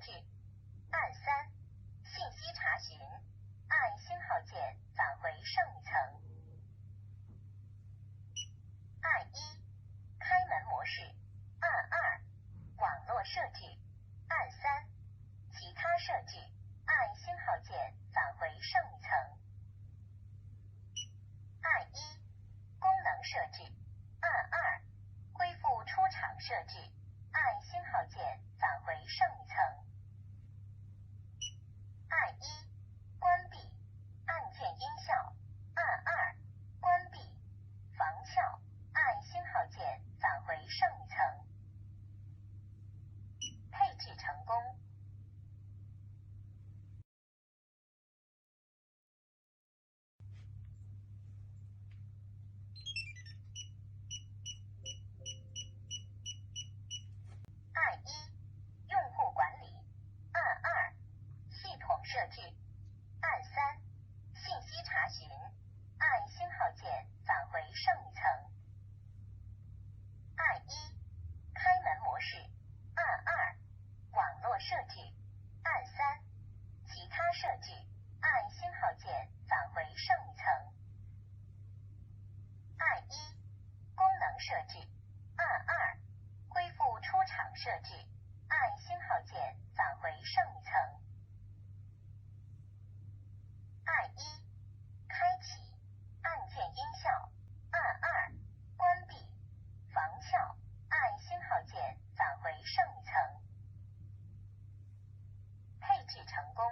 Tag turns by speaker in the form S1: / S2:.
S1: 据，按3，信息查询，按星号键返回上一层。按1，开门模式，按2，网络设置，按3，其他设置，按星号键返回上一层。按1，功能设置，按2，恢复出厂设置，按星号键返回上一层。按1，关闭，按键音效，按2，关闭，防翘，按星号键返回上一层。配置成功。按1，用户管理，按2，系统设置，按3，信息查询，按星号键返回上一层。按1，开门模式，按2，网络设置，按3，其他设置，按星号键返回上一层。按1，功能设置，按2，恢复出厂设置，按星号键返回上一层。按1，开启，按键音效，按2，关闭，防翘，按星号键返回上一层。配置成功。